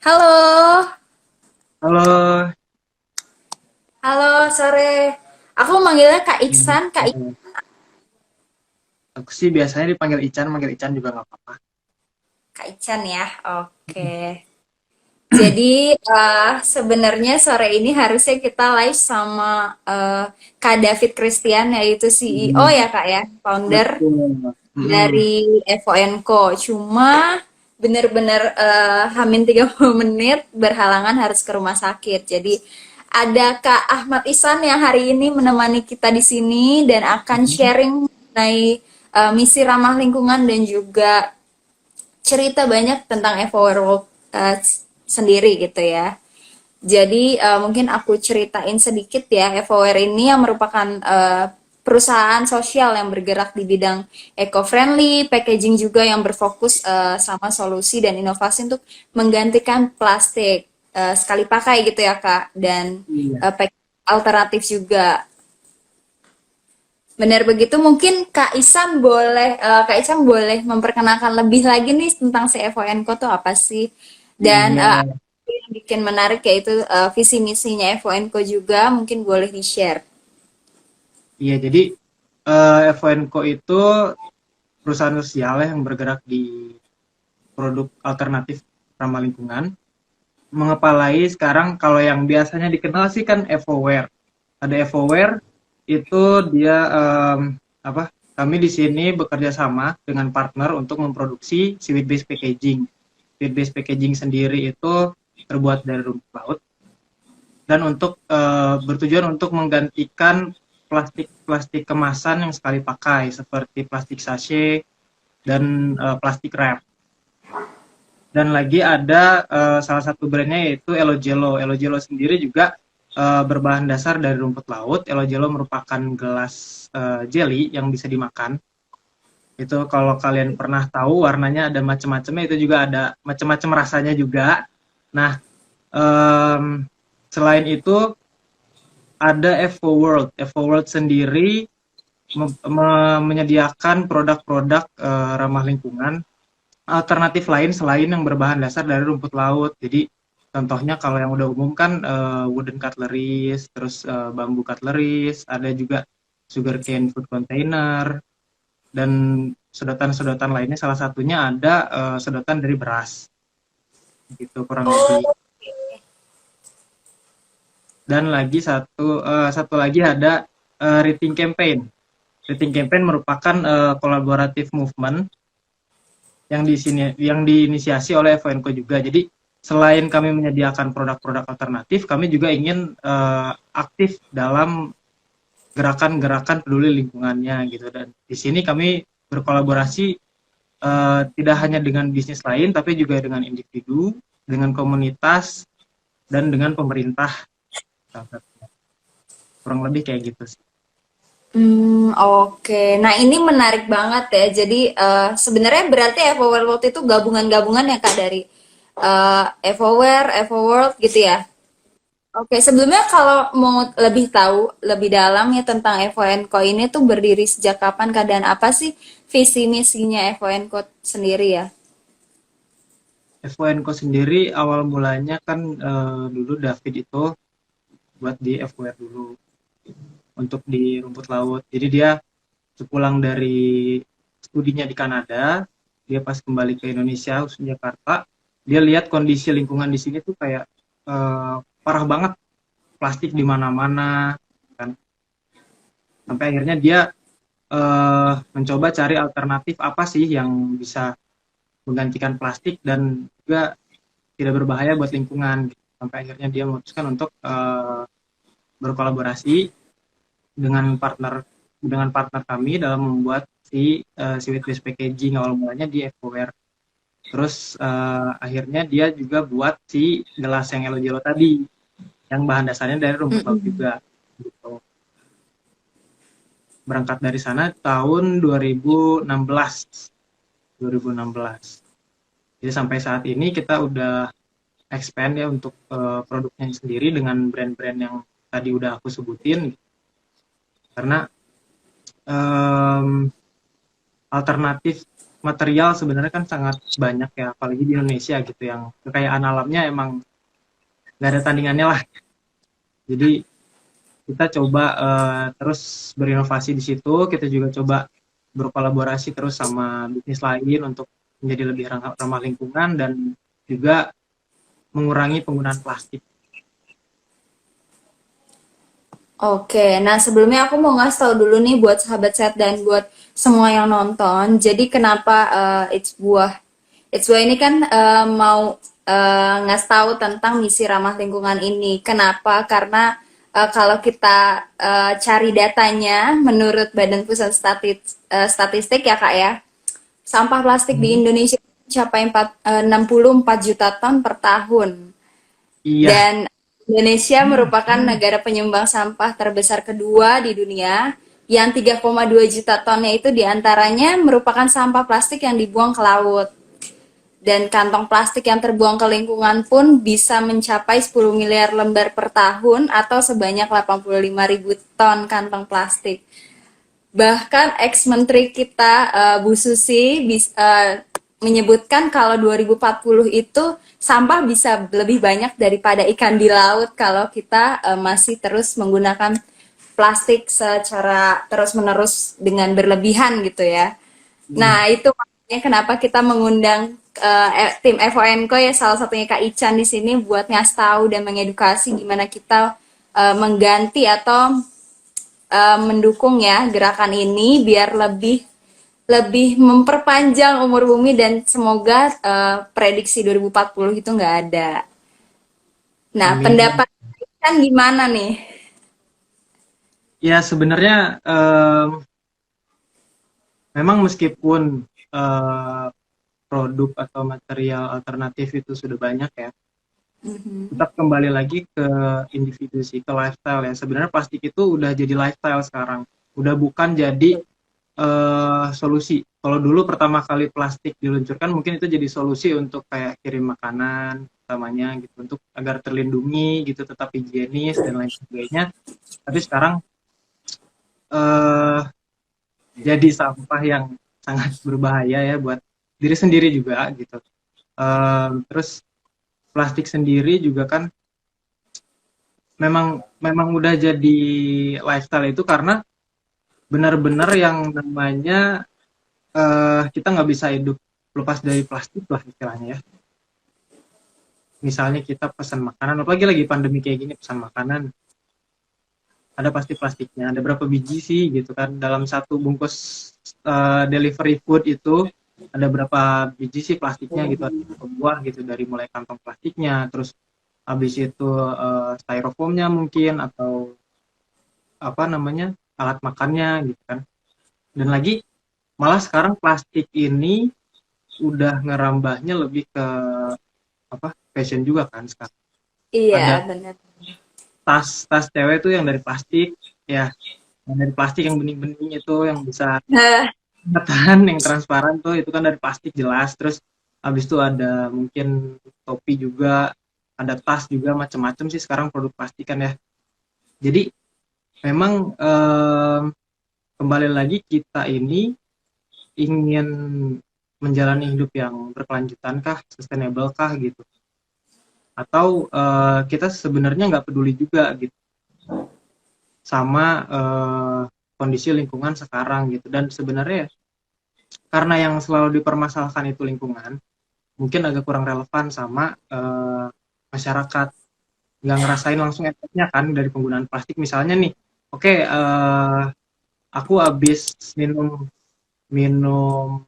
Halo, Halo, halo sore. Aku manggilnya Kak ini, Iksan, aku sih biasanya dipanggil Ican, manggil Ican juga nggak apa-apa. Kak Ican ya. Oke. Jadi sebenarnya sore ini harusnya kita live sama Kak David Christian yaitu CEO Hmm, ya Kak ya, founder betul. Hmm, dari Evo&Co. Cuma bener-bener hamin 30 menit berhalangan harus ke rumah sakit. Jadi ada Kak Ahmad Ihsan yang hari ini menemani kita di sini dan akan sharing mengenai misi ramah lingkungan dan juga cerita banyak tentang Evo World sendiri gitu ya. Jadi mungkin aku ceritain sedikit ya, EvoWare ini yang merupakan perusahaan sosial yang bergerak di bidang eco-friendly, packaging juga yang berfokus sama solusi dan inovasi untuk menggantikan plastik sekali pakai gitu ya Kak, dan iya, packaging alternatif juga. Benar begitu, mungkin Kak Isan boleh memperkenalkan lebih lagi nih tentang si FONCO tuh apa sih? Dan iya, yang bikin menarik yaitu visi misinya FONCO juga mungkin boleh di-share. iya. Jadi FONCO itu perusahaan sosial yang bergerak di produk alternatif ramah lingkungan. Mengepalai sekarang kalau yang biasanya dikenal sih kan EvoWare. Ada EvoWare itu dia apa? Kami di sini bekerja sama dengan partner untuk memproduksi seaweed based packaging. Seaweed based packaging sendiri itu terbuat dari rumput laut dan untuk bertujuan untuk menggantikan plastik-plastik kemasan yang sekali pakai seperti plastik sachet dan plastik wrap. Dan lagi ada salah satu brandnya yaitu Elo Jello. Elo Jello sendiri juga berbahan dasar dari rumput laut. Elo Jello merupakan gelas jelly yang bisa dimakan. Itu kalau kalian pernah tahu warnanya ada macam-macamnya, itu juga ada macam-macam rasanya juga. Nah, em, selain itu ada Evo World. Evo World sendiri menyediakan produk-produk ramah lingkungan alternatif lain selain yang berbahan dasar dari rumput laut. Jadi contohnya kalau yang udah umum kan wooden cutleries, terus bambu cutleries, ada juga sugarcane food container dan sedotan-sedotan lainnya. Salah satunya ada sedotan dari beras, gitu kurang lebih. Oh, Dan lagi satu lagi ada Rating Campaign. Rating Campaign merupakan kolaboratif movement yang diinisiasi oleh FONCO juga. Jadi selain kami menyediakan produk-produk alternatif, kami juga ingin aktif dalam gerakan-gerakan peduli lingkungannya gitu. Dan di sini kami berkolaborasi tidak hanya dengan bisnis lain, tapi juga dengan individu, dengan komunitas, dan dengan pemerintah. Kurang lebih kayak gitu sih. oke. Nah, ini menarik banget ya. Jadi sebenarnya berarti EvoWare World itu gabungan-gabungan ya Kak dari EvoWare, EvoWorld gitu ya. Oke, sebelumnya kalau mau lebih tahu lebih dalam ya tentang FONCO ini tuh berdiri sejak kapan Kak, dan apa sih visi misinya FONCO sendiri ya? FONCO sendiri awal mulanya kan dulu David itu buat di FWR dulu untuk di rumput laut. Jadi dia sepulang dari studinya di Kanada, dia pas kembali ke Indonesia, khususnya Jakarta, dia lihat kondisi lingkungan di sini tuh kayak parah banget, plastik di mana-mana, kan. Sampai akhirnya dia mencoba cari alternatif apa sih yang bisa menggantikan plastik dan juga tidak berbahaya buat lingkungan. Sampai akhirnya dia memutuskan untuk berkolaborasi dengan partner kami dalam membuat si sweet based packaging awal mulanya di Ecoware. Terus akhirnya dia juga buat si gelas yang Elo Jelo tadi, yang bahan dasarnya dari rumput laut Mm-mm. juga. Gitu. Berangkat dari sana tahun 2016. 2016. Jadi sampai saat ini kita udah expand ya untuk produknya sendiri dengan brand-brand yang tadi udah aku sebutin. Karena um, alternatif material sebenarnya kan sangat banyak ya, apalagi di Indonesia gitu, yang kekayaan alamnya emang nggak ada tandingannya lah. Jadi kita coba terus berinovasi di situ. Kita juga coba berkolaborasi terus sama bisnis lain untuk menjadi lebih ramah lingkungan dan juga mengurangi penggunaan plastik. Oke, nah sebelumnya aku mau ngasih tahu dulu nih buat sahabat set dan buat semua yang nonton. Jadi kenapa It's Buah ini kan mau ngasih tahu tentang misi ramah lingkungan ini. Kenapa? Karena kalau kita cari datanya, menurut Badan Pusat Statistik ya Kak ya, sampah plastik di Hmm. Indonesia mencapai 64 juta ton per tahun. Iya. Dan Indonesia merupakan negara penyumbang sampah terbesar kedua di dunia yang 3,2 juta tonnya itu diantaranya merupakan sampah plastik yang dibuang ke laut. Dan kantong plastik yang terbuang ke lingkungan pun bisa mencapai 10 miliar lembar per tahun atau sebanyak 85.000 ton kantong plastik. Bahkan ex-menteri kita Bu Susi menyebutkan kalau 2040 itu sampah bisa lebih banyak daripada ikan di laut kalau kita masih terus menggunakan plastik secara terus-menerus dengan berlebihan gitu ya. Hmm. Nah, itu makanya kenapa kita mengundang tim FONCO ya, salah satunya Kak Ican di sini buat ngasih tahu dan mengedukasi gimana kita mengganti atau mendukung ya gerakan ini biar lebih lebih memperpanjang umur bumi dan semoga prediksi 2040 itu nggak ada. Nah, Amin. pendapat kan gimana nih? Ya sebenarnya memang meskipun eh, produk atau material alternatif itu sudah banyak ya, tetap kembali lagi ke individu sih, ke lifestyle ya. Sebenarnya plastik itu udah jadi lifestyle sekarang, udah bukan jadi solusi. Kalau dulu pertama kali plastik diluncurkan mungkin itu jadi solusi untuk kayak kirim makanan utamanya gitu, untuk agar terlindungi gitu, tetap higienis dan lain sebagainya. Tapi sekarang eh, jadi sampah yang sangat berbahaya ya buat diri sendiri juga gitu. Terus plastik sendiri juga kan memang memang udah jadi lifestyle itu karena benar-benar yang namanya kita nggak bisa hidup lepas dari plastik lah istilahnya ya. Misalnya kita pesan makanan, apalagi lagi pandemi kayak gini, pesan makanan, ada pasti plastiknya. Ada berapa biji sih gitu kan dalam satu bungkus delivery food itu, ada berapa biji sih plastiknya gitu, ada berapa buah gitu, dari mulai kantong plastiknya, terus habis itu styrofoamnya mungkin, atau apa namanya, alat makannya gitu kan. Dan lagi malah sekarang plastik ini udah ngerambahnya lebih ke apa, fashion juga kan sekarang. Iya, Ada benar. tas tas cewek tuh yang dari plastik ya, yang dari plastik yang bening-bening itu, yang bisa Nah, tahan, yang transparan tuh itu kan dari plastik jelas. Terus habis itu ada mungkin topi juga, ada tas juga, macam-macam sih sekarang produk plastik kan ya. Jadi memang kembali lagi kita ini ingin menjalani hidup yang berkelanjutan kah, sustainable kah gitu, atau kita sebenarnya nggak peduli juga gitu sama kondisi lingkungan sekarang gitu. Dan sebenarnya karena yang selalu dipermasalahkan itu lingkungan, mungkin agak kurang relevan sama masyarakat, nggak ngerasain langsung efeknya kan dari penggunaan plastik. Misalnya nih, oke, aku habis minum minum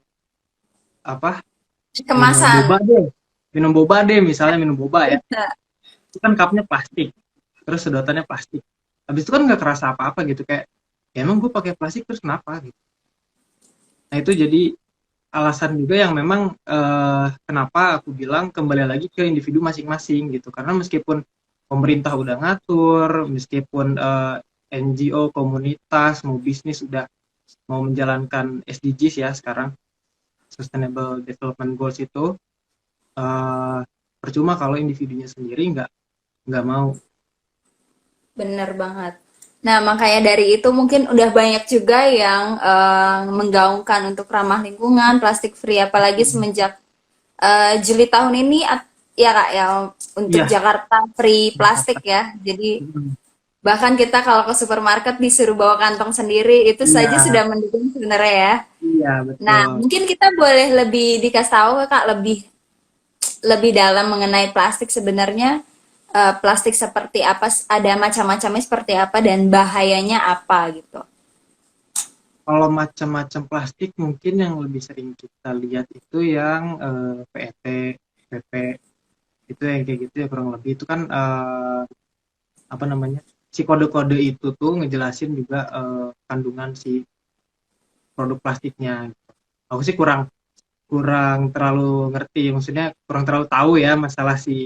apa, minum kemasan. boba deh, misalnya minum boba ya, itu kan cupnya plastik, terus sedotannya plastik, habis itu kan nggak kerasa apa-apa gitu, kayak ya emang gue pakai plastik terus kenapa gitu. Nah itu jadi alasan juga yang memang kenapa aku bilang kembali lagi ke individu masing-masing gitu, karena meskipun pemerintah udah ngatur, meskipun NGO, komunitas, mau bisnis udah mau menjalankan SDGs ya sekarang, Sustainable Development Goals itu, eh, percuma kalau individunya sendiri nggak mau. Bener banget. Nah, makanya dari itu mungkin udah banyak juga yang menggaungkan untuk ramah lingkungan, plastik free, apalagi semenjak Juli tahun ini, ya Kak, ya untuk Iya. Jakarta free plastik ya. Jadi Mm. bahkan kita kalau ke supermarket disuruh bawa kantong sendiri, itu Iya, saja sudah mendukung sebenarnya ya. iya Nah, betul. mungkin kita boleh lebih dikasih tahu Kak, lebih lebih dalam mengenai plastik sebenarnya, plastik seperti apa, ada macam-macamnya seperti apa dan bahayanya apa gitu. Kalau macam-macam plastik mungkin yang lebih sering kita lihat itu yang PET, PP, itu yang kayak gitu ya kurang lebih itu kan apa namanya, si kode-kode itu tuh ngejelasin juga kandungan si produk plastiknya. Aku sih kurang kurang terlalu ngerti, maksudnya kurang terlalu tahu ya masalah si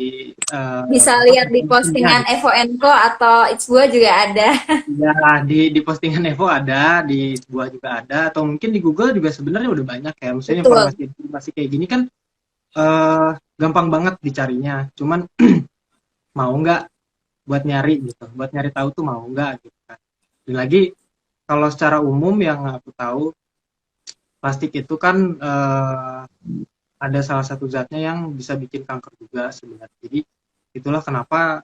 Bisa apa lihat di komposisinya postingan gitu. Evo Co atau It's Gua juga ada. Ya, di postingan Evo ada, di sebuah juga ada, atau mungkin di Google juga sebenarnya udah banyak ya. Maksudnya Betul. informasi kayak gini kan eh, gampang banget dicarinya. Cuman mau nggak buat nyari gitu, buat nyari tahu tuh mau nggak gitu kan. Dan lagi kalau secara umum yang aku tahu plastik itu kan ada salah satu zatnya yang bisa bikin kanker juga sebenarnya. Jadi itulah kenapa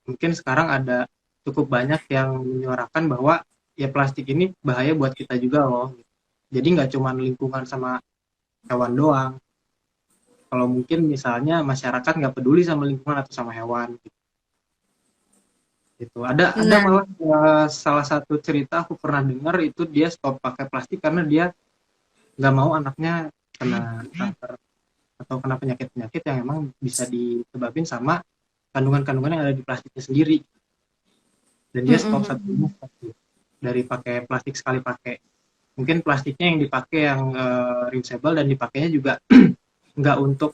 mungkin sekarang ada cukup banyak yang menyuarakan bahwa ya plastik ini bahaya buat kita juga loh. Jadi nggak cuma lingkungan sama hewan doang. Kalau mungkin misalnya masyarakat nggak peduli sama lingkungan atau sama hewan gitu. Ada Nah, malah salah satu cerita aku pernah dengar itu dia stop pakai plastik karena dia nggak mau anaknya kena kanker atau kena penyakit-penyakit yang emang bisa disebabin sama kandungan-kandungan yang ada di plastiknya sendiri. Dan dia stop satu mm-mm. dari pakai plastik sekali pakai. Mungkin plastiknya yang dipakai yang reusable dan dipakainya juga nggak untuk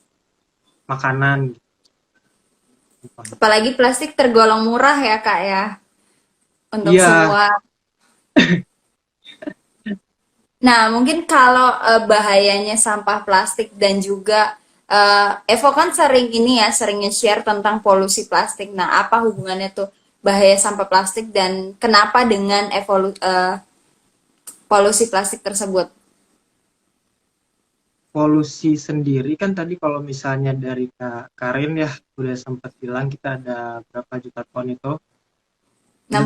makanan. Gitu. Apalagi plastik tergolong murah ya Kak ya untuk Iya, semua. Nah, mungkin kalau bahayanya sampah plastik dan juga Evo kan sering ini ya, sering nge-share tentang polusi plastik. Nah, apa hubungannya tuh bahaya sampah plastik dan kenapa dengan polusi plastik tersebut? polusi sendiri kan tadi kalau misalnya dari Kak Karin ya udah sempat bilang kita ada berapa juta ton itu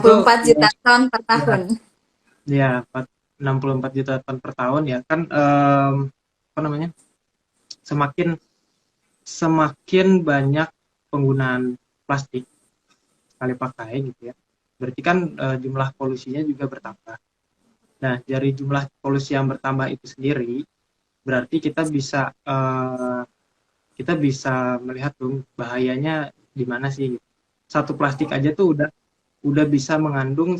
tuh 64 ya, juta ton per ya, tahun. ya 64 juta ton per tahun ya kan apa namanya, semakin semakin banyak penggunaan plastik sekali pakai gitu ya, berarti kan jumlah polusinya juga bertambah. Nah dari jumlah polusi yang bertambah itu sendiri berarti kita bisa melihat dong bahayanya di mana sih gitu. Satu plastik aja tuh udah bisa mengandung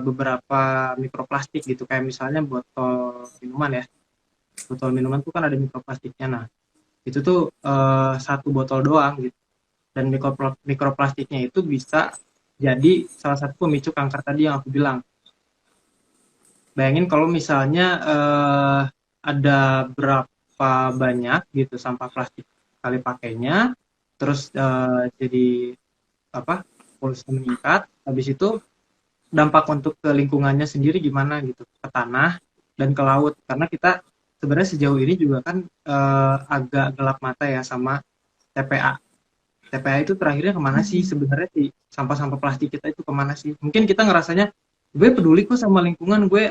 beberapa mikroplastik gitu, kayak misalnya botol minuman ya, botol minuman tuh kan ada mikroplastiknya. Nah itu tuh satu botol doang gitu, dan mikroplastiknya itu bisa jadi salah satu pemicu kanker tadi yang aku bilang. Bayangin kalau misalnya ada berapa banyak gitu sampah plastik kali pakainya, terus jadi apa, polusi meningkat, habis itu dampak untuk ke lingkungannya sendiri gimana gitu, ke tanah dan ke laut, karena kita sebenarnya sejauh ini juga kan agak gelap mata ya sama TPA. TPA itu terakhirnya kemana sih sebenarnya sih, sampah-sampah plastik kita itu kemana sih? Mungkin kita ngerasanya gue peduli kok sama lingkungan, gue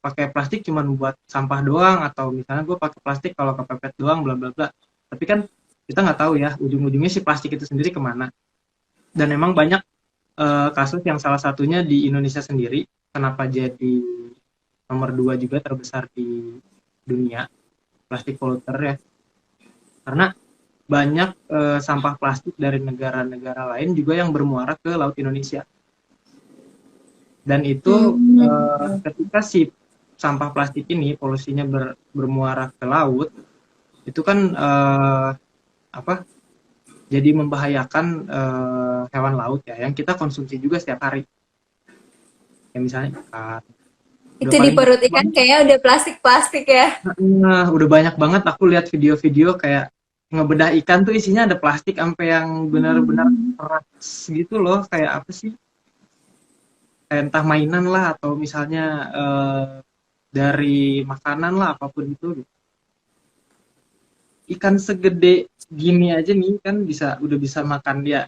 pakai plastik cuma buat sampah doang, atau misalnya gue pakai plastik kalau kepepet doang bla bla bla. Tapi kan kita nggak tahu ya ujung-ujungnya si plastik itu sendiri kemana. Dan memang banyak kasus yang salah satunya di Indonesia sendiri, kenapa jadi nomor 2 juga terbesar di dunia plastik polluter ya, karena banyak sampah plastik dari negara-negara lain juga yang bermuara ke laut Indonesia. Dan itu Hmm. ketika si sampah plastik ini polusinya bermuara ke laut, itu kan apa? Jadi membahayakan hewan laut ya, yang kita konsumsi juga setiap hari. Kayak misalnya ikan. Udah Itu di paling perut banyak ikan banget. kayaknya udah plastik-plastik ya. Nah, udah banyak banget aku lihat video-video kayak ngebedah ikan tuh isinya ada plastik sampai yang benar-benar keras gitu loh, kayak apa sih? kayak entah mainan lah atau misalnya dari makanan lah apapun itu gitu. Ikan segede gini aja nih kan udah bisa makan dia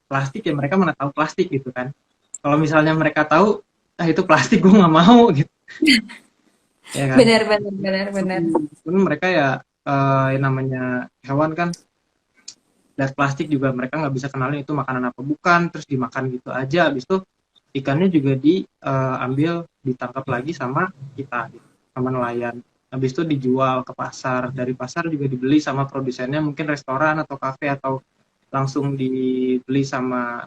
plastik, ya mereka mana tahu plastik gitu kan. Kalau misalnya mereka tahu itu plastik, gue nggak mau gitu ya kan. Benar, benar, benar, benar. Cuman mereka ya yang namanya hewan kan, lihat plastik juga mereka nggak bisa kenalin itu makanan apa bukan, terus dimakan gitu aja. Habis itu ikannya juga diambil, ditangkap lagi sama kita gitu, sama nelayan. Habis itu dijual ke pasar, dari pasar juga dibeli sama produsennya, mungkin restoran atau kafe, atau langsung dibeli sama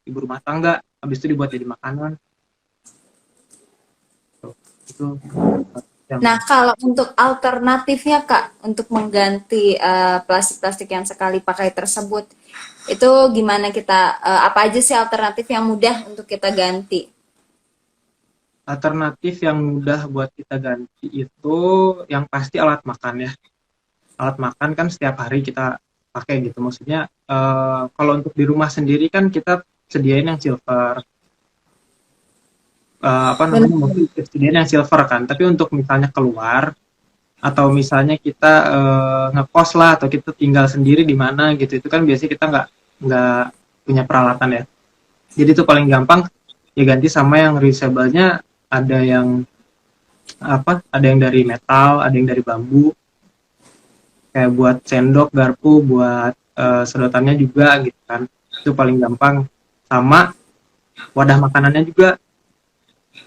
ibu rumah tangga, habis itu dibuat jadi makanan. Tuh, itu yang Nah, kalau untuk alternatifnya, Kak, untuk mengganti plastik-plastik yang sekali pakai tersebut, itu gimana kita, apa aja sih alternatif yang mudah untuk kita ganti? alternatif yang mudah buat kita ganti itu yang pasti alat makan ya. Alat makan kan setiap hari kita pakai gitu, maksudnya kalau untuk di rumah sendiri kan kita sediain yang silver, apa Benar. namanya, mungkin sediain yang silver kan, tapi untuk misalnya keluar atau misalnya kita ngekos lah atau kita tinggal sendiri di mana gitu, itu kan biasanya kita nggak punya peralatan ya. Jadi itu paling gampang ya ganti sama yang reusable-nya. Ada yang apa, ada yang dari metal, ada yang dari bambu, kayak buat sendok, garpu, buat sedotannya juga gitu kan. Itu paling gampang. Sama wadah makanannya juga.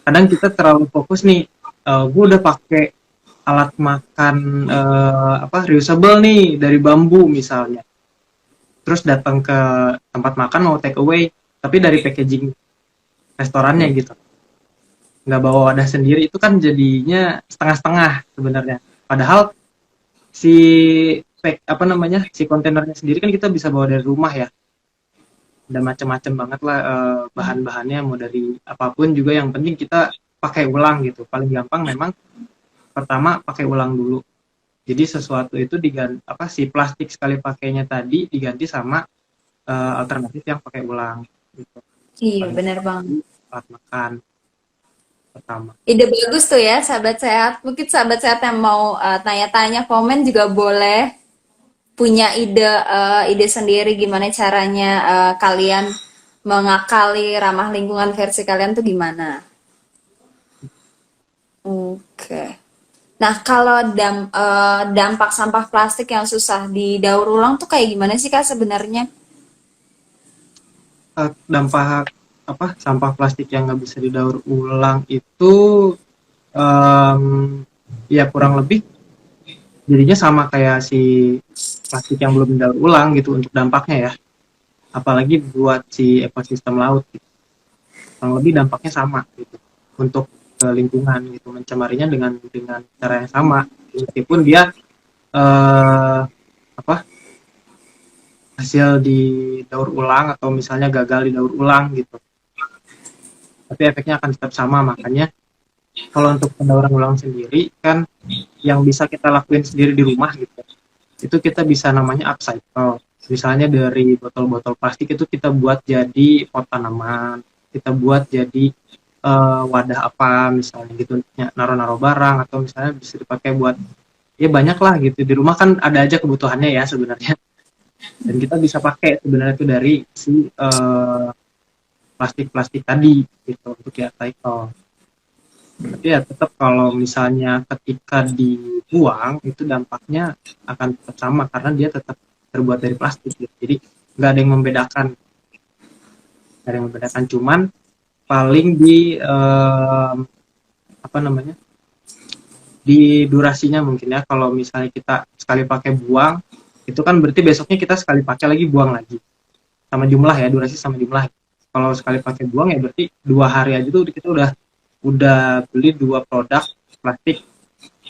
Kadang kita terlalu fokus nih, gue udah pakai alat makan apa reusable nih dari bambu misalnya. Terus datang ke tempat makan mau take away, tapi dari packaging restorannya gitu. Nggak bawa wadah sendiri, itu kan jadinya setengah-setengah sebenarnya. Padahal si apa namanya, si kontainernya sendiri kan kita bisa bawa dari rumah ya. Ada macam-macam banget lah bahan-bahannya, mau dari apapun juga, yang penting kita pakai ulang gitu. Paling gampang memang pertama pakai ulang dulu. Jadi sesuatu itu diganti, apa, si plastik sekali pakainya tadi diganti sama alternatif yang pakai ulang gitu. Iya, Paling benar banget. alat makan pertama. Ide bagus tuh ya, sahabat sehat. Mungkin sahabat sehat yang mau tanya-tanya, komen juga boleh. Punya ide sendiri gimana caranya kalian mengakali ramah lingkungan versi kalian tuh gimana? Oke. Nah, kalau dampak sampah plastik yang susah didaur ulang tuh kayak gimana sih, Kak, sebenarnya? Dampak apa, sampah plastik yang nggak bisa didaur ulang itu em, ya kurang lebih jadinya sama kayak si plastik yang belum didaur ulang gitu untuk dampaknya ya, apalagi buat si ekosistem laut gitu. Kurang lebih dampaknya sama gitu untuk lingkungan gitu, mencemarinya dengan cara yang sama, meskipun dia eh, apa, hasil didaur ulang atau misalnya gagal didaur ulang gitu, tapi efeknya akan tetap sama. Makanya kalau untuk pendauran ulang sendiri kan yang bisa kita lakuin sendiri di rumah gitu, itu kita bisa namanya upcycle. Misalnya dari botol-botol plastik itu kita buat jadi pot tanaman, kita buat jadi wadah apa misalnya gitu, naruh-naruh barang, atau misalnya bisa dipakai buat, ya banyak lah gitu, di rumah kan ada aja kebutuhannya ya sebenarnya, dan kita bisa pakai sebenarnya itu dari si plastik-plastik tadi gitu untuk ya upcycle. Tapi ya tetap kalau misalnya ketika dibuang itu dampaknya akan tetap sama karena dia tetap terbuat dari plastik gitu. Jadi nggak ada yang membedakan, nggak ada yang membedakan, cuman paling di apa namanya, di durasinya mungkin ya. Kalau misalnya kita sekali pakai buang, itu kan berarti besoknya kita sekali pakai lagi buang lagi, sama jumlah ya, durasi sama jumlah. Kalau sekali pakai buang ya berarti 2 hari aja tuh kita udah beli 2 produk plastik,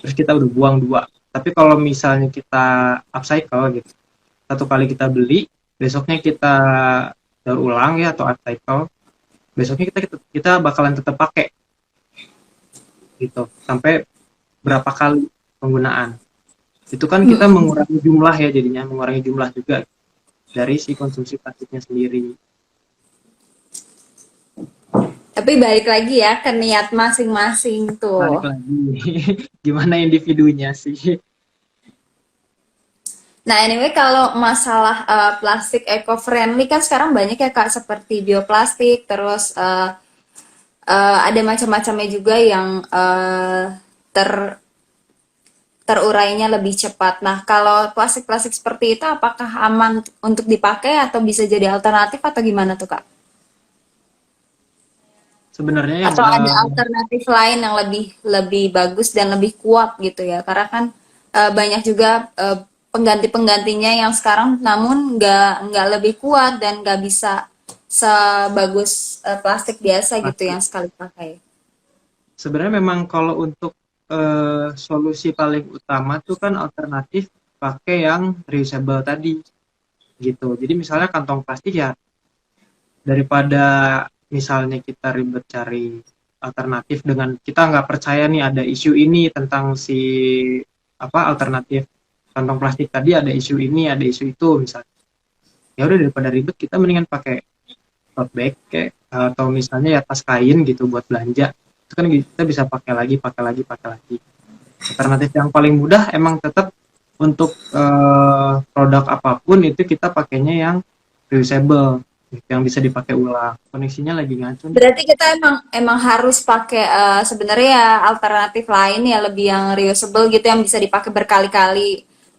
terus kita udah buang 2. Tapi kalau misalnya kita upcycle gitu, satu kali kita beli, besoknya kita daur ulang ya atau upcycle, besoknya kita bakalan tetap pakai gitu sampai berapa kali penggunaan. Itu kan kita Hmm. mengurangi jumlah ya, jadinya mengurangi jumlah juga dari si konsumsi plastiknya sendiri. Tapi balik lagi ya ke niat masing-masing Balik tuh. lagi, gimana individunya sih? Nah, anyway kalau masalah plastik eco-friendly kan sekarang banyak ya Kak, seperti bioplastik, terus ada macam-macamnya juga yang ter terurainya lebih cepat. Nah, kalau plastik-plastik seperti itu apakah aman untuk dipakai atau bisa jadi alternatif atau gimana tuh Kak? Sebenarnya yang Atau ada alternatif lain yang lebih lebih bagus dan lebih kuat gitu ya? Karena kan banyak juga pengganti-penggantinya yang sekarang namun nggak lebih kuat dan nggak bisa sebagus plastik biasa gitu pasti yang sekali pakai. sebenarnya memang kalau untuk solusi paling utama tuh kan alternatif pakai yang reusable tadi gitu. Jadi misalnya kantong plastik ya, daripada misalnya kita ribet cari alternatif dengan kita nggak percaya nih ada isu ini tentang si apa alternatif kantong plastik tadi, ada isu ini ada isu itu misalnya, ya udah daripada ribet kita mendingan pakai tote bag kayak atau misalnya ya tas kain gitu buat belanja, itu kan kita bisa pakai lagi pakai lagi pakai lagi. Alternatif yang paling mudah emang tetap untuk produk apapun itu kita pakainya yang reusable, yang bisa dipakai ulang. Koneksinya lagi ngaco nih. Berarti kita emang emang harus pakai sebenarnya ya alternatif lain ya lebih yang reusable gitu yang bisa dipakai berkali-kali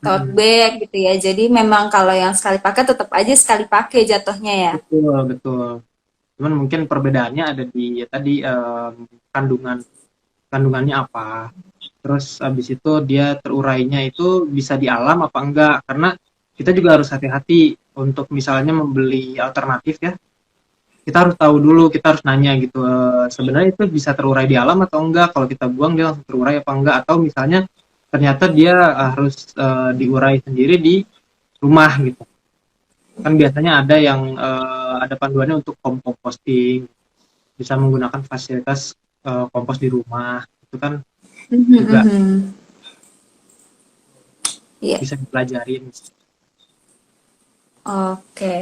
tote Mm-mm. bag gitu ya. Jadi memang kalau yang sekali pakai tetap aja sekali pakai jatuhnya ya. Betul, betul. Cuman mungkin perbedaannya ada di ya tadi kandungan kandungannya apa. Terus habis itu dia terurainya itu bisa di alam apa enggak? Karena kita juga harus hati-hati untuk misalnya membeli alternatif ya. Kita harus tahu dulu, kita harus nanya gitu. Sebenarnya itu bisa terurai di alam atau enggak? Kalau kita buang dia langsung terurai apa enggak? Atau misalnya ternyata dia harus diurai sendiri di rumah gitu. Kan biasanya ada yang ada panduannya untuk composting, bisa menggunakan fasilitas kompos di rumah, itu kan Mhm, juga mhm. Iya, bisa dipelajarin. oke.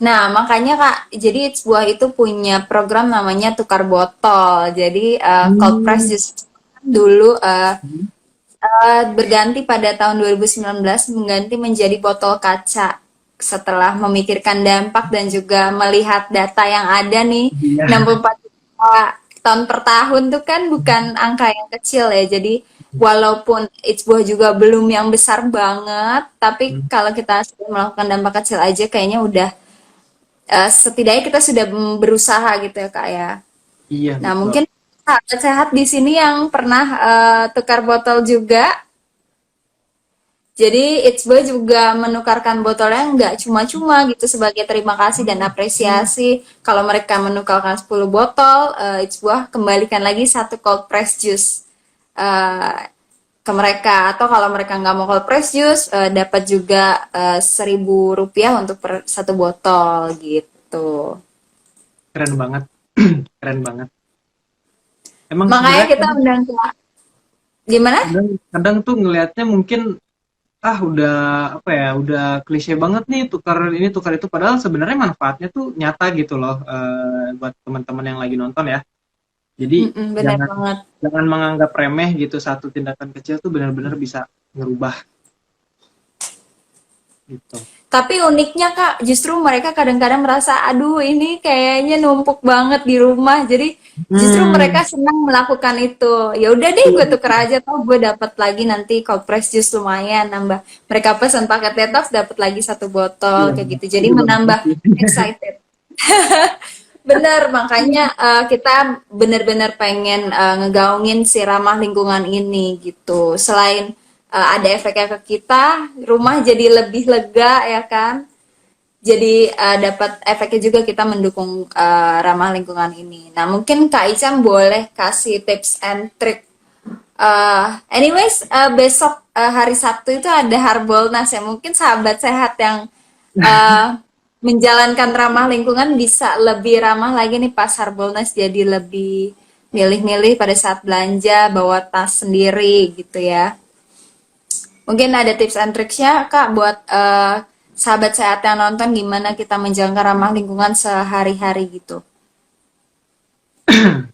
Nah, makanya Kak, jadi It's Buah itu punya program namanya tukar botol. Jadi cold press Hmm. juice dulu berganti pada tahun 2019 mengganti menjadi botol kaca setelah memikirkan dampak dan juga melihat data yang ada nih Iya. 64 juta ton per tahun tuh kan bukan angka yang kecil ya. Jadi walaupun It's Buah juga belum yang besar banget, tapi kalau kita sudah melakukan dampak kecil aja kayaknya udah setidaknya kita sudah berusaha gitu ya Kak ya. Iya Nah, betul. mungkin sahabat sehat di sini yang pernah tukar botol juga. Jadi It's Boy juga menukarkan botolnya nggak cuma-cuma gitu sebagai terima kasih dan apresiasi. Kalau mereka menukarkan 10 botol, It's Boy kembalikan lagi satu cold press juice eh, ke mereka. Atau kalau mereka nggak mau cold press juice, dapat juga Rp1.000 untuk per satu botol gitu. Keren banget. Keren banget. Emang Makanya sebenarnya kita undang ke gimana? kadang, kadang tuh ngelihatnya mungkin udah apa ya, udah klise banget nih tukar ini tukar itu, padahal sebenarnya manfaatnya tuh nyata gitu loh, buat teman-teman yang lagi nonton ya. Jadi Mm-mm, benar jangan banget. jangan menganggap remeh gitu, satu tindakan kecil tuh benar-benar bisa ngerubah gitu. Tapi uniknya Kak, justru mereka kadang-kadang merasa, aduh ini kayaknya numpuk banget di rumah. Jadi justru mereka Hmm, senang melakukan itu. Ya udah deh, betul, gue tuker betul. aja tau gue dapat lagi nanti cold press juice lumayan nambah. Mereka pesan paket detox dapat lagi satu Iya, botol kayak gitu. itu Jadi juga bagus menambah sih. excited. Bener, makanya kita bener-bener pengen ngegaungin si ramah lingkungan ini gitu. Selain ada efeknya ke kita, rumah jadi lebih lega ya kan. Jadi dapat efeknya juga kita mendukung ramah lingkungan ini. Nah, mungkin Kak Icam boleh kasih tips and trick. Anyways, besok hari Sabtu itu ada Harbolnas ya. Mungkin sahabat sehat yang eh, menjalankan ramah lingkungan bisa lebih ramah lagi nih pas Harbolnas. Jadi lebih milih-milih pada saat belanja, bawa tas sendiri gitu ya. Mungkin ada tips and tricksnya Kak buat sahabat sehat yang nonton gimana kita menjaga ramah lingkungan sehari-hari gitu.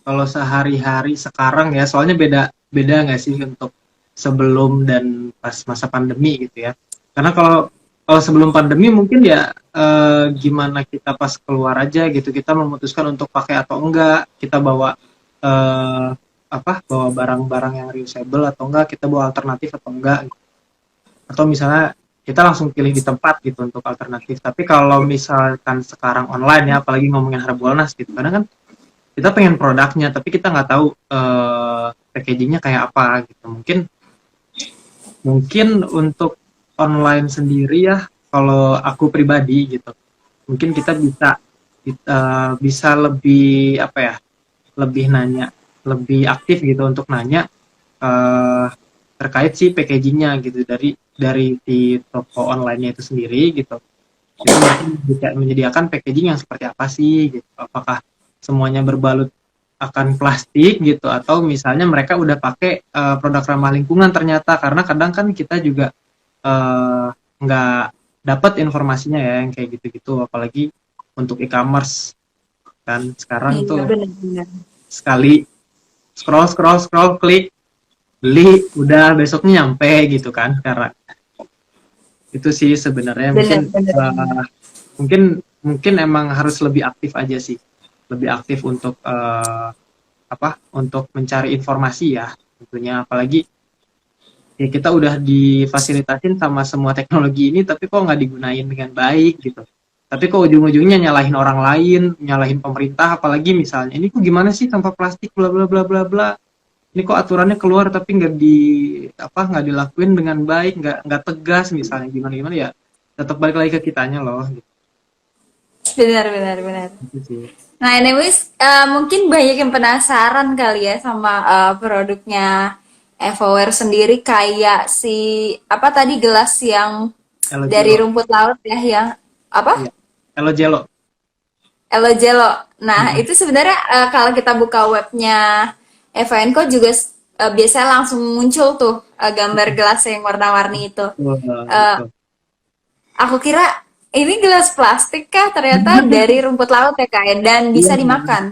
Kalau sehari-hari sekarang ya, soalnya beda beda nggak sih untuk sebelum dan pas masa pandemi gitu ya. Karena kalau kalau sebelum pandemi mungkin ya gimana kita pas keluar aja gitu, kita memutuskan untuk pakai atau enggak, kita bawa eh, apa bawa barang-barang yang reusable atau enggak, kita bawa alternatif atau enggak, atau misalnya kita langsung pilih di tempat gitu untuk alternatif. Tapi kalau misalkan sekarang online ya, apalagi ngomongin Harbolnas gitu, kadang kan kita pengen produknya tapi kita nggak tahu packagingnya kayak apa gitu. Mungkin mungkin untuk online sendiri ya, kalau aku pribadi gitu, mungkin kita bisa lebih apa ya, lebih nanya, lebih aktif gitu untuk nanya eh, terkait si packagingnya gitu, dari si toko online-nya itu sendiri gitu. Itu mereka bisa menyediakan packaging yang seperti apa sih gitu. Apakah semuanya berbalut akan plastik gitu, atau misalnya mereka udah pakai produk ramah lingkungan ternyata, karena kadang kan kita juga eh, nggak dapat informasinya ya yang kayak gitu-gitu, apalagi untuk e-commerce kan sekarang Iya, tuh benar-benar. sekali scroll scroll scroll klik beli udah besoknya nyampe gitu kan. Karena itu sih sebenarnya mungkin Benar-benar. mungkin mungkin emang harus lebih aktif aja sih, lebih aktif untuk apa, untuk mencari informasi ya tentunya. Apalagi ya kita udah difasilitasin sama semua teknologi ini tapi kok nggak digunain dengan baik gitu, tapi kok ujung-ujungnya nyalahin orang lain, nyalahin pemerintah. Apalagi misalnya ini kok gimana sih tanpa plastik bla bla bla bla bla, ini kok aturannya keluar tapi nggak dilakuin dengan baik, nggak tegas misalnya, gimana gimana ya, tetap balik lagi ke kitanya loh Benar, benar, benar. gitu sih. Nah, anyways, mungkin banyak yang penasaran kali ya sama produknya Evoware sendiri, kayak si apa tadi gelas yang Elo dari Jelo, rumput laut ya, yang apa? iya, Elo Jelo. Elo Jelo. Nah, Mm-mm. itu sebenarnya kalau kita buka webnya Evoenco juga biasanya langsung muncul tuh gambar gelas yang warna-warni itu. Wah, Eh, betul. aku kira ini gelas plastik kah? Ternyata dari rumput laut ya kak ya, dan Iya, bisa dimakan.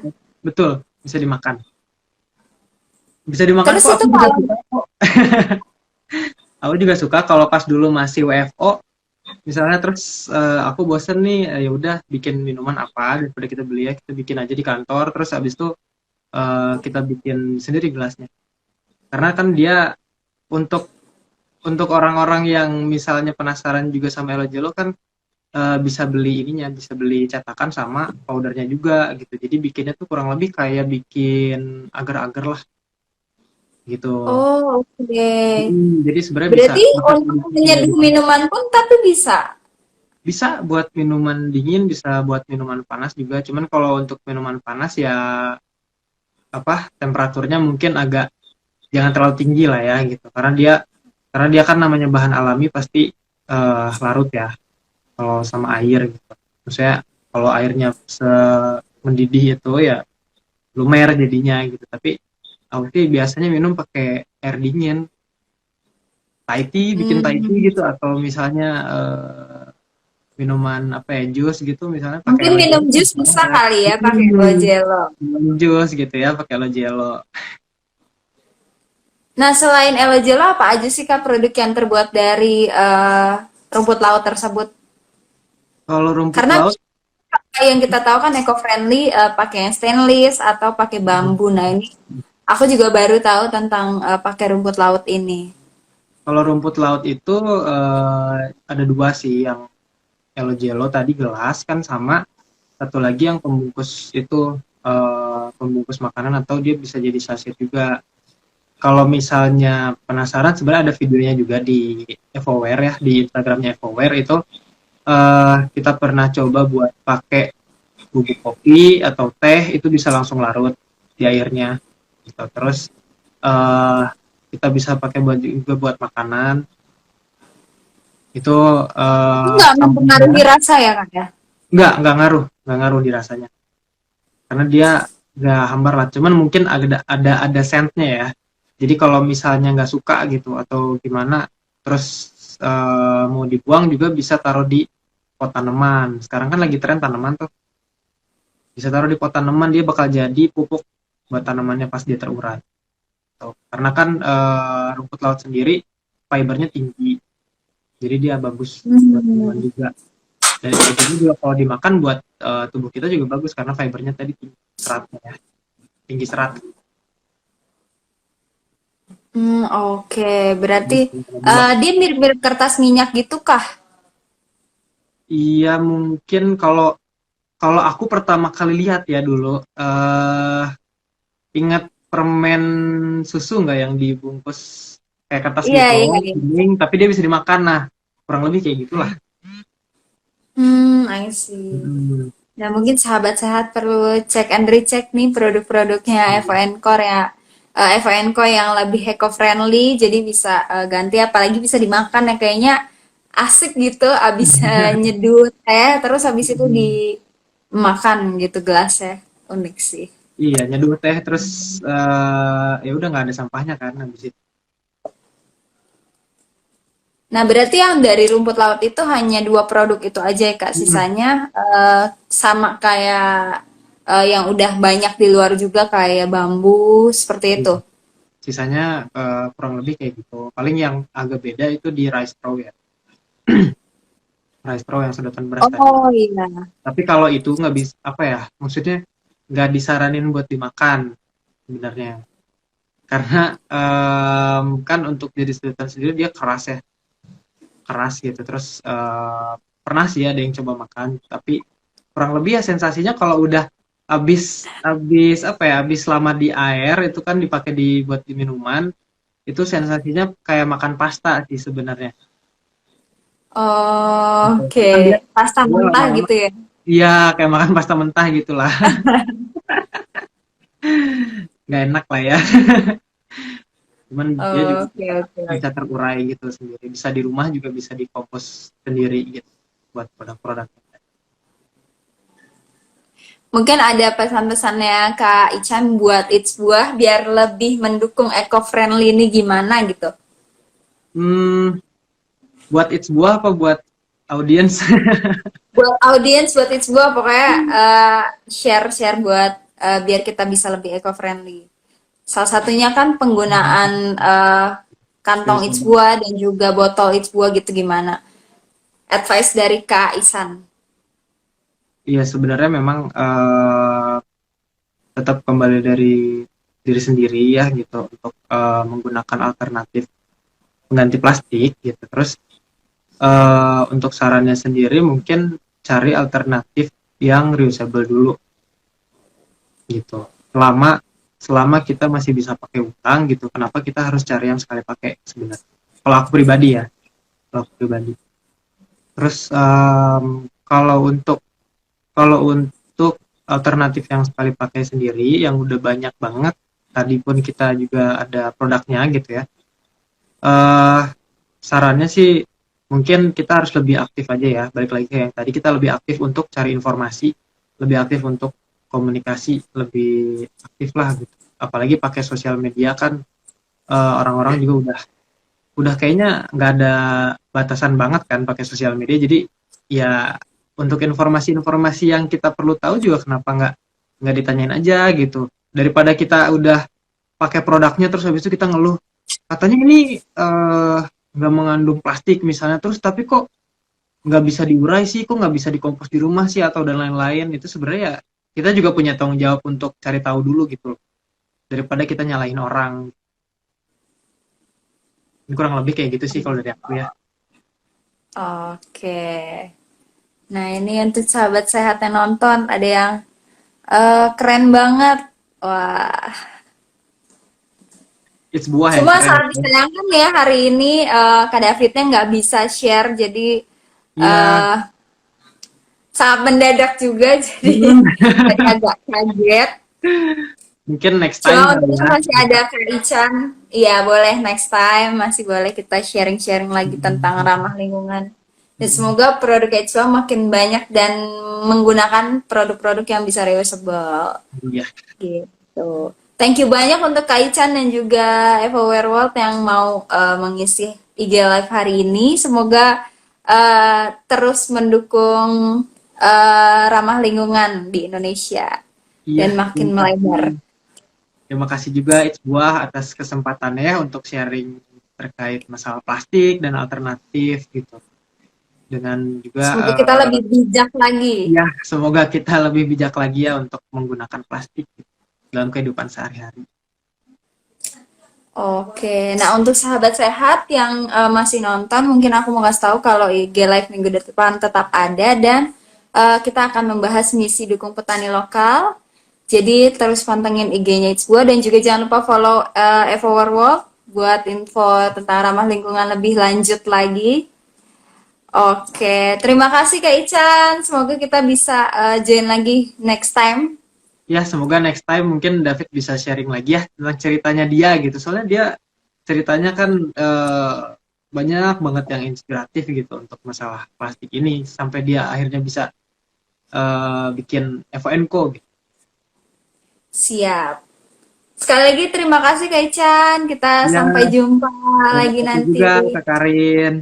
betul, bisa dimakan. Bisa dimakan Terus kok, itu aku juga kalau suka kok. Aku juga suka kalau pas dulu masih WFO, misalnya terus aku bosen nih, ya udah bikin minuman apa daripada kita beli ya, kita bikin aja di kantor, terus habis itu kita bikin sendiri gelasnya. Karena kan dia untuk orang-orang yang misalnya penasaran juga sama Elo Jelo kan, bisa beli ininya, bisa beli cetakan sama powdernya juga gitu. Jadi bikinnya tuh kurang lebih kayak bikin agar-agar lah gitu. oh, oke. Jadi sebenarnya bisa Berarti bisa untuk menyeduh dibikin. minuman pun tapi bisa. Bisa buat minuman dingin, bisa buat minuman panas juga. Cuman kalau untuk minuman panas ya apa, temperaturnya mungkin agak jangan terlalu tinggi lah ya gitu. Karena dia kan namanya bahan alami, pasti larut ya kalau sama air gitu. Maksudnya kalau airnya mendidih itu ya lumer jadinya gitu. Tapi aku sih biasanya minum pakai air dingin, Thai tea, bikin Thai tea Hmm. gitu, atau misalnya minuman apa ya, jus gitu misalnya pakai Mungkin aloe minum vera jus bisa bisa banget. kali ya pakai Elo Jelo. Minum jus gitu ya pakai aloe gelo. Nah, selain Elo Jelo apa aja sih kak produk yang terbuat dari rumput laut tersebut? Kalau rumput Karena laut, yang kita tahu kan eco-friendly, pakai yang stainless atau pakai bambu. Nah, ini aku juga baru tahu tentang pakai rumput laut ini. kalau rumput laut itu ada dua sih, yang aloe gelo tadi gelas kan, sama satu lagi yang pembungkus itu, pembungkus makanan, atau dia bisa jadi sachet juga. Kalau misalnya penasaran, sebenarnya ada videonya juga di Evoware ya, di Instagramnya Evoware itu. Kita pernah coba buat pakai bubuk kopi atau teh, itu bisa langsung larut di airnya gitu. Terus eh, kita bisa pakai buat juga buat makanan itu, Itu nggak mempengaruhi sampingnya rasa ya kak ya? nggak ngaruh di rasanya, karena dia nggak hambar lah. Cuman mungkin ada scentnya ya. Jadi kalau misalnya nggak suka gitu atau gimana, terus mau dibuang juga bisa taruh di pot tanaman. Sekarang kan lagi tren tanaman tuh, Bisa taruh di pot tanaman, dia bakal jadi pupuk buat tanamannya pas dia terurai. Tuh. Karena kan rumput laut sendiri fibernya tinggi, jadi dia bagus buat tanaman Hmm. juga. Dan itu juga kalau dimakan buat tubuh kita juga bagus karena fibernya tadi tinggi seratnya ya, tinggi serat. Oke. Berarti Gitu, kalau dimakan. dia mirip-mirip kertas minyak gitu kah? Iya mungkin kalau kalau aku pertama kali lihat ya dulu, ingat permen susu nggak yang dibungkus kayak kertas Iya, gitu, iya, iya. kuning, tapi dia bisa dimakan. Nah, kurang lebih kayak gitulah. I see. Hmm. Nah, mungkin sahabat sehat perlu cek and recheck nih produk-produknya FON Core ya. FON Core yang lebih eco-friendly, jadi bisa ganti, apalagi bisa dimakan ya. Kayaknya asik gitu, abis nyeduh teh, terus habis itu dimakan gitu gelasnya. Unik sih. Iya, nyeduh teh terus ya udah nggak ada sampahnya kan habis itu. Nah, berarti yang dari rumput laut itu hanya dua produk itu aja ya, Kak. Hmm. Sisanya sama kayak yang udah banyak di luar juga kayak bambu, seperti itu. Iya. Sisanya kurang lebih kayak gitu. Paling yang agak beda itu di rice straw ya. Rice straw yang sedotan beras tadi. Oh iya. Tapi kalau itu nggak bisa apa ya? Maksudnya nggak disaranin buat dimakan sebenarnya. Karena kan untuk jadi sedotan sendiri dia keras ya, keras gitu. Terus pernah sih ada yang coba makan, tapi kurang lebih ya sensasinya kalau udah habis apa ya, habis lama di air itu kan dipakai buat di minuman, itu sensasinya kayak makan pasta sih sebenarnya. Gitu. Oke, Kan pasta dia mentah lama-lama, gitu ya. iya kayak makan pasta mentah gitulah, nggak enak lah ya. Cuman dia juga Oke, oke, bisa oke. terurai gitu sendiri. Bisa di rumah juga bisa dikompos sendiri gitu buat produk-produk. Mungkin ada pesan-pesannya Kak Ican buat It's Buah biar lebih mendukung eco-friendly ini gimana gitu. Hmm, buat it's buah apa buat audiens? Buat audiens, buat It's Buah pokoknya share-share buat biar kita bisa lebih eco-friendly. Salah satunya kan penggunaan kantong It's Reusable. Buah dan juga botol It's Buah gitu gimana. Advice dari Kak Isan. Iya sebenarnya memang tetap kembali dari diri sendiri ya gitu untuk menggunakan alternatif pengganti plastik gitu. Terus untuk sarannya sendiri mungkin cari alternatif yang reusable dulu gitu. Selama selama kita masih bisa pakai utang gitu, kenapa kita harus cari yang sekali pakai sebenarnya? Kalau aku pribadi ya, kalau aku pribadi. Terus kalau untuk alternatif yang sekali pakai sendiri yang udah banyak banget, tadi pun kita juga ada produknya gitu ya. Eh Sarannya sih mungkin kita harus lebih aktif aja ya. Balik lagi ke yang tadi, kita lebih aktif untuk cari informasi, lebih aktif untuk komunikasi, lebih aktif lah gitu. Apalagi pakai sosial media kan, orang-orang juga udah kayaknya nggak ada batasan banget kan pakai sosial media. Jadi ya untuk informasi-informasi yang kita perlu tahu juga kenapa nggak ditanyain aja gitu. Daripada kita udah pakai produknya terus habis itu kita ngeluh katanya ini nggak mengandung plastik misalnya, terus tapi kok nggak bisa diurai sih, kok nggak bisa dikompos di rumah sih atau dan lain-lain. Itu sebenarnya ya kita juga punya tanggung jawab untuk cari tahu dulu gitu daripada kita nyalahin orang. Ini kurang lebih kayak gitu sih kalau dari aku ya. Oke. Nah, ini untuk sahabat sehat yang nonton, ada yang keren banget. Wah, It's buah yang cuma keren. sangat disayangkan ya hari ini Kak Davidnya nggak bisa share, jadi Iya. eh sangat mendadak juga, jadi Hmm. tadi agak kaget. Mungkin next time Cuma kali untungnya ya. masih ada Kak Ican. Iya, boleh next time. Masih boleh kita sharing-sharing lagi tentang ramah lingkungan. Dan semoga produk Echua makin banyak dan menggunakan produk-produk yang bisa reusable. Iya. Gitu. Thank you banyak untuk Kak Ican dan juga Everywhere World yang mau mengisi IG Live hari ini. Semoga terus mendukung ramah lingkungan di Indonesia Iya, dan makin terima kasih. melebar. Terima kasih juga It's Buah atas kesempatannya untuk sharing terkait masalah plastik dan alternatif gitu. Dengan juga Semoga kita lebih bijak lagi. ya semoga kita lebih bijak lagi ya untuk menggunakan plastik gitu, dalam kehidupan sehari-hari. Oke, nah untuk sahabat sehat yang masih nonton, mungkin aku mau kasih tahu kalau IG Live minggu depan tetap ada dan kita akan membahas misi dukung petani lokal. Jadi terus pantengin IG-nya It's Gua dan juga jangan lupa follow Evo Warwalk buat info tentang ramah lingkungan lebih lanjut lagi. Oke, terima kasih Kak Ican. Semoga kita bisa join lagi next time. Ya semoga next time mungkin David bisa sharing lagi ya tentang ceritanya dia gitu. Soalnya dia ceritanya kan banyak banget yang inspiratif gitu untuk masalah plastik ini sampai dia akhirnya bisa bikin FONCO gitu. Siap. Sekali lagi terima kasih Kak Ican. Kita Ya, sampai jumpa terima lagi kasih nanti. juga Kak Karin.